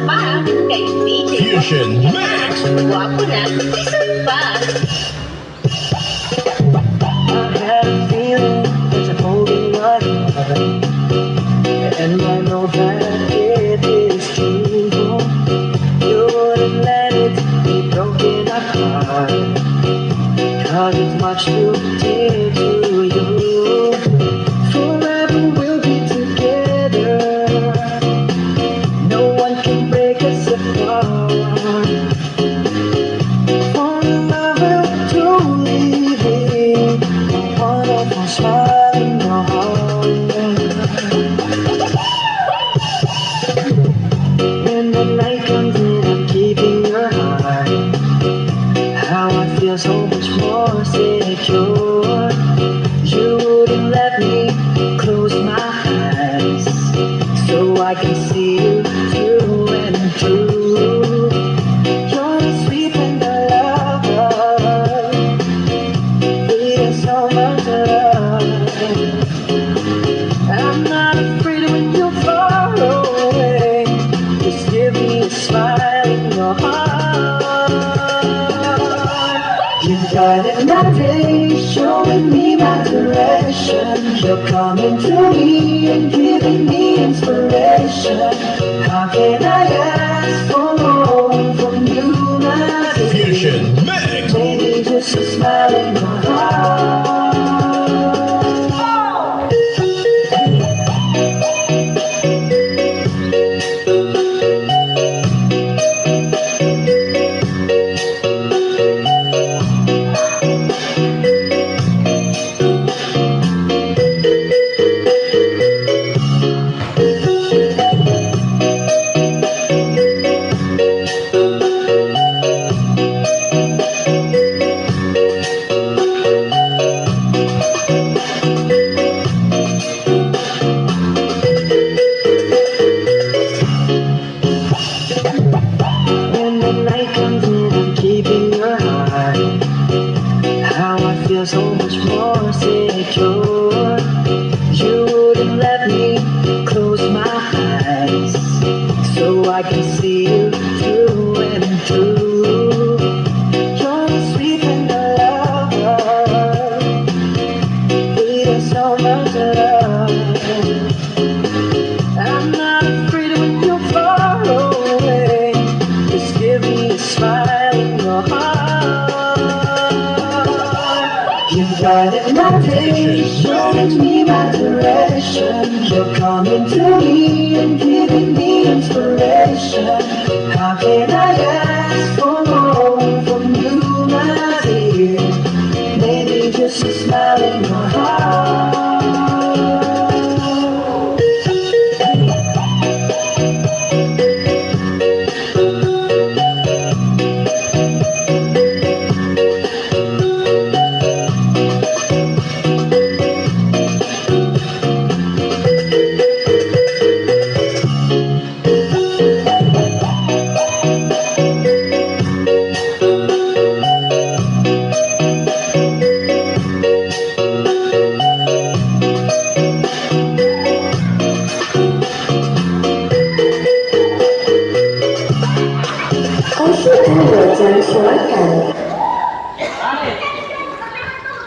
pa kay DJ Fusion Mix. Guwapo na, season pa. I had a feeling that you're holding my hand, and I know that it is true. You wouldn't let it be broken apart, 'cause it's much too dear to you. Forever we'll be together, no one can break us apart. For love will truly be a wonderful smiling heart. When the night comes in, I'm keeping your heart. How I feel so much more secure. You wouldn't let me close my eyes, so I can see you through and through. You're the sweet and the lover, leading so much love. I'm not afraid when you're far away. Just give me a smile in your heart. You guided my day, showing me my direction. You're coming to me and giving me inspiration. How can I ask for more from you, my dear? Fusion Mix. Maybe just a smile in your heart. When the night comes in, I'm keeping your heart. How I feel so much more secure. You wouldn't let me close my eyes, so I can see you through and through. You're the sweet and the lover, leading so much love. I'm not afraid when you're far away. Just give me a smile in your heart. You guided my day, showing me my direction. You're coming to me and giving me inspiration. How can I